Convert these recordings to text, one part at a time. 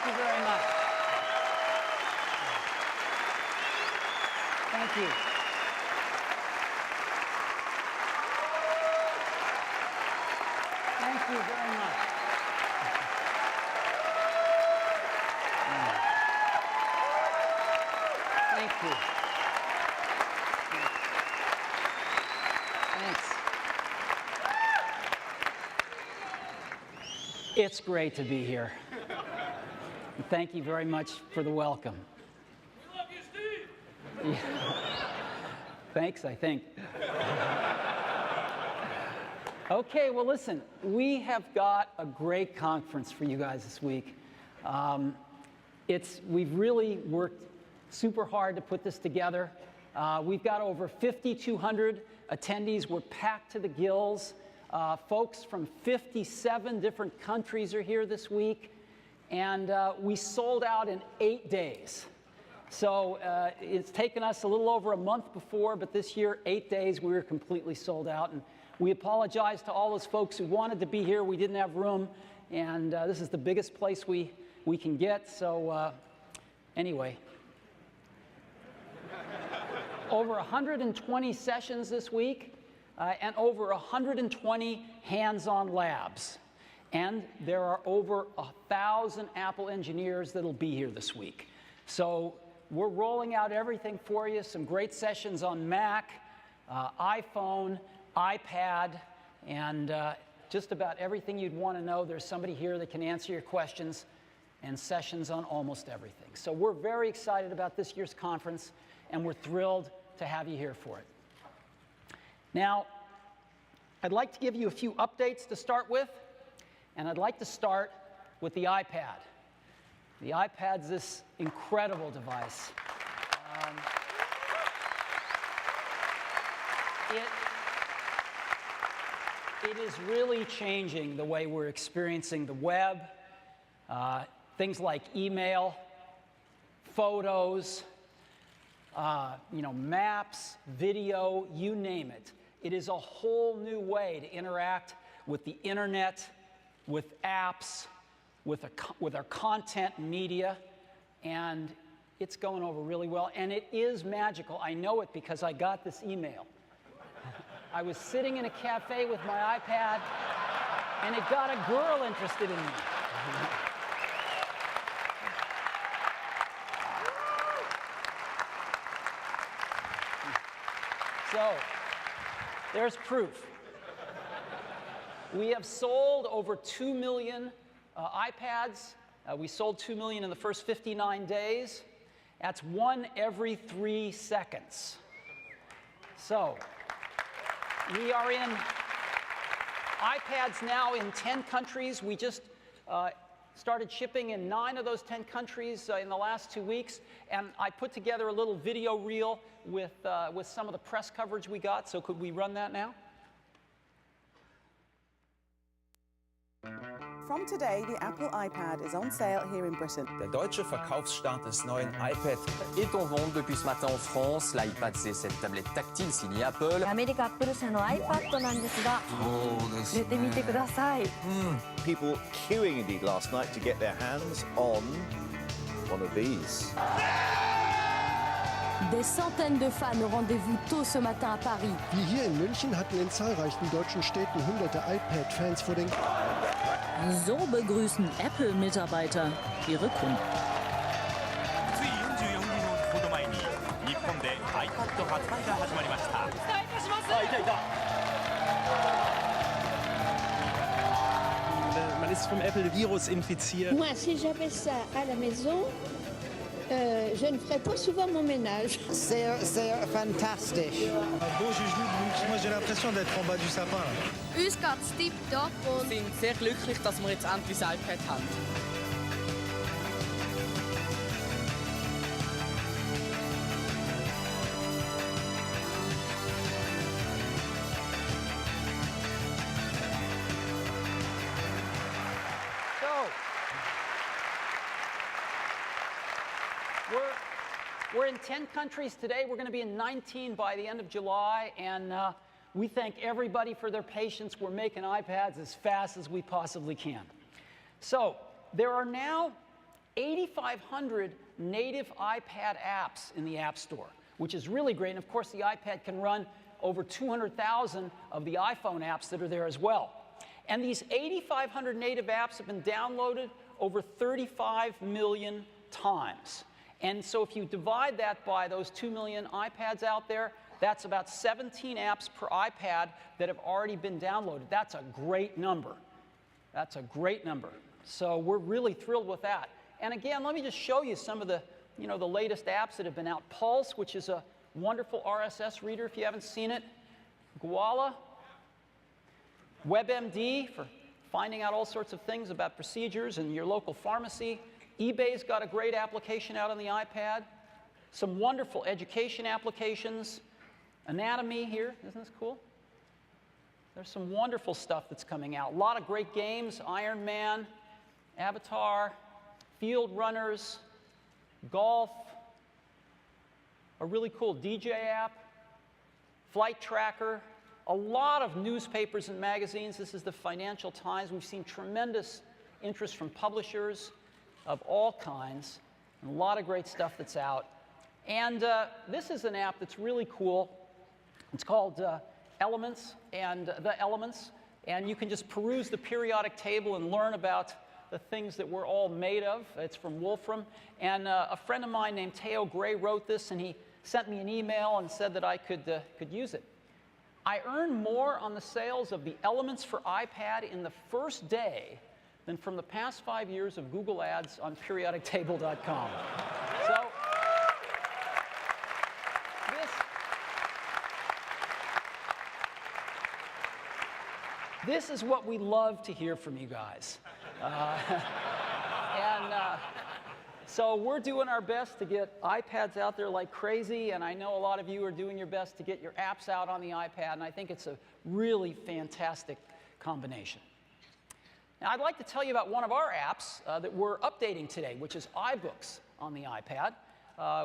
you very much. Thank you. Thank you very much. Thank you. Thanks. It's great to be here. And thank you very much for the welcome. We love you, Steve! Yeah. Thanks, I think. Okay, well, listen, we have got a great conference for you guys this week. We've really worked super hard to put this together. We've got over 5,200 attendees. We're packed to the gills. Folks from 57 different countries are here this week. And we sold out in 8 days. So it's taken us a little over a month before, but this year, 8 days, we were completely sold out. And we apologize to all those folks who wanted to be here. We didn't have room, and this is the biggest place we can get. So anyway, over 120 sessions this week, and over 120 hands-on labs. And there are over 1,000 Apple engineers that'll be here this week. So we're rolling out everything for you, some great sessions on Mac, iPhone, iPad, and just about everything you'd want to know. There's somebody here that can answer your questions, and sessions on almost everything. So we're very excited about this year's conference, and we're thrilled to have you here for it. Now, I'd like to give you a few updates to start with. And I'd like to start with the iPad. The iPad's this incredible device. It is really changing the way we're experiencing the web, things like email, photos, maps, video, you name it. It is a whole new way to interact with the internet, with apps, with our content and media, and it's going over really well. And it is magical. I know it because I got this email. I was sitting in a cafe with my iPad, and it got a girl interested in me. So, there's proof. We have sold over 2 million iPads. We sold 2 million in the first 59 days. That's 1 every 3 seconds. So we are in iPads now in 10 countries. We just started shipping in 9 of those 10 countries in the last 2 weeks. And I put together a little video reel with some of the press coverage we got. So could we run that now? From today, the Apple iPad is on sale here in Britain. Der deutsche Verkaufsstart des neuen iPad est en vente depuis ce matin en France. L'iPad, c'est cette tablette tactile signée Apple. アメリカアップル社の iPad なんですが、出てみてください。People queuing indeed last night to get their hands on one of these. Des centaines de fans au rendez-vous tôt ce matin à Paris. Wie hier in München hatten in zahlreichen deutschen Städten hunderte iPad-Fans vor den... So begrüßen Apple-Mitarbeiter ihre Kunden. つい44分ほど前に日本で iPad 発売が始まりました。お伝えいたします。いたいた。Man ist vom Apple-Virus infiziert. Moi, si j'avais ça à la maison, je ne ferais pas souvent mon ménage. C'est fantastique. Bon juge, moi j'ai l'impression d'être en bas du sapin. Uns geht's tipptopp und wir sind sehr glücklich, dass wir jetzt endlich das iPad haben. We're in 10 countries today. We're going to be in 19 by the end of July, and we thank everybody for their patience. We're making iPads as fast as we possibly can. So there are now 8,500 native iPad apps in the App Store, which is really great. And of course, the iPad can run over 200,000 of the iPhone apps that are there as well. And these 8,500 native apps have been downloaded over 35 million times. And so if you divide that by those 2 million iPads out there, that's about 17 apps per iPad that have already been downloaded. That's a great number. That's a great number. So we're really thrilled with that. And again, let me just show you some of the, the latest apps that have been out. Pulse, which is a wonderful RSS reader if you haven't seen it. Koala. WebMD for finding out all sorts of things about procedures in your local pharmacy. eBay's got a great application out on the iPad. Some wonderful education applications. Anatomy here, isn't this cool? There's some wonderful stuff that's coming out. A lot of great games, Iron Man, Avatar, Field Runners, golf, a really cool DJ app, flight tracker, a lot of newspapers and magazines. This is the Financial Times. We've seen tremendous interest from publishers of all kinds, and a lot of great stuff that's out. And this is an app that's really cool. It's called Elements, and The Elements. And you can just peruse the periodic table and learn about the things that we're all made of. It's from Wolfram. And a friend of mine named Teo Gray wrote this, and he sent me an email and said that I could use it. I earned more on the sales of the Elements for iPad in the first day than from the past 5 years of Google ads on periodictable.com. So this is what we love to hear from you guys. So we're doing our best to get iPads out there like crazy, and I know a lot of you are doing your best to get your apps out on the iPad, and I think it's a really fantastic combination. Now, I'd like to tell you about one of our apps that we're updating today, which is iBooks on the iPad.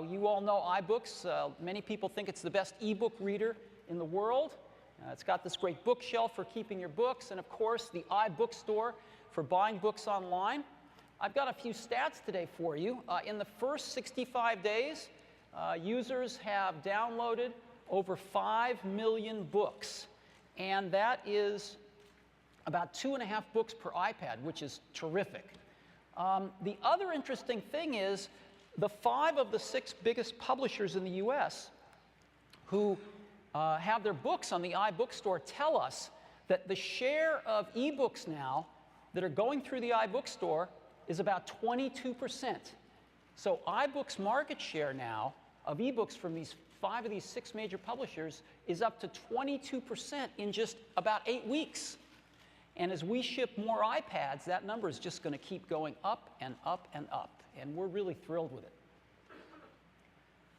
You all know iBooks. Many people think it's the best ebook reader in the world. It's got this great bookshelf for keeping your books, and of course, the iBookstore for buying books online. I've got a few stats today for you. In the first 65 days, users have downloaded over 5 million books, and that is about 2.5 books per iPad, which is terrific. The other interesting thing is the 5 of the 6 biggest publishers in the US who have their books on the iBookstore tell us that the share of ebooks now that are going through the iBookstore is about 22%. So iBooks' market share now of ebooks from these 5 of these 6 major publishers is up to 22% in just about 8 weeks. And as we ship more iPads, that number is just going to keep going up and up and up. And we're really thrilled with it.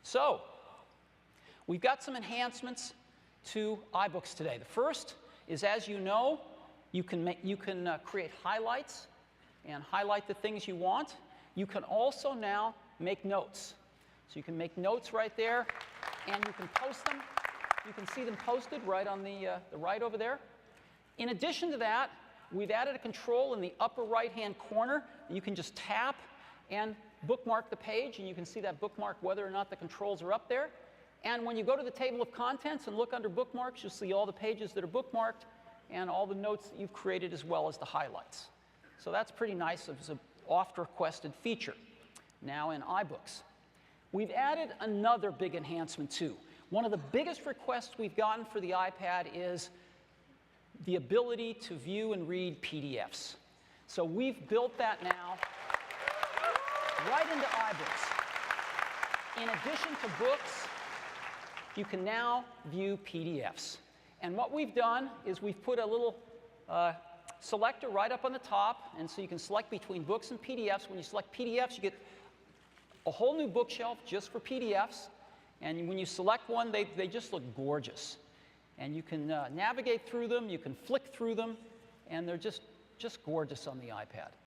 So we've got some enhancements to iBooks today. The first is, as you know, you can create highlights and highlight the things you want. You can also now make notes. So you can make notes right there, and you can post them. You can see them posted right on the right over there. In addition to that, we've added a control in the upper right-hand corner. You can just tap and bookmark the page, and you can see that bookmark whether or not the controls are up there. And when you go to the table of contents and look under bookmarks, you'll see all the pages that are bookmarked and all the notes that you've created as well as the highlights. So that's pretty nice. It's an oft-requested feature now in iBooks. We've added another big enhancement, too. One of the biggest requests we've gotten for the iPad is the ability to view and read PDFs. So we've built that now right into iBooks. In addition to books, you can now view PDFs. And what we've done is we've put a little selector right up on the top, and so you can select between books and PDFs. When you select PDFs, you get a whole new bookshelf just for PDFs. And when you select one, they just look gorgeous. And you can navigate through them, you can flick through them, and they're just gorgeous on the iPad.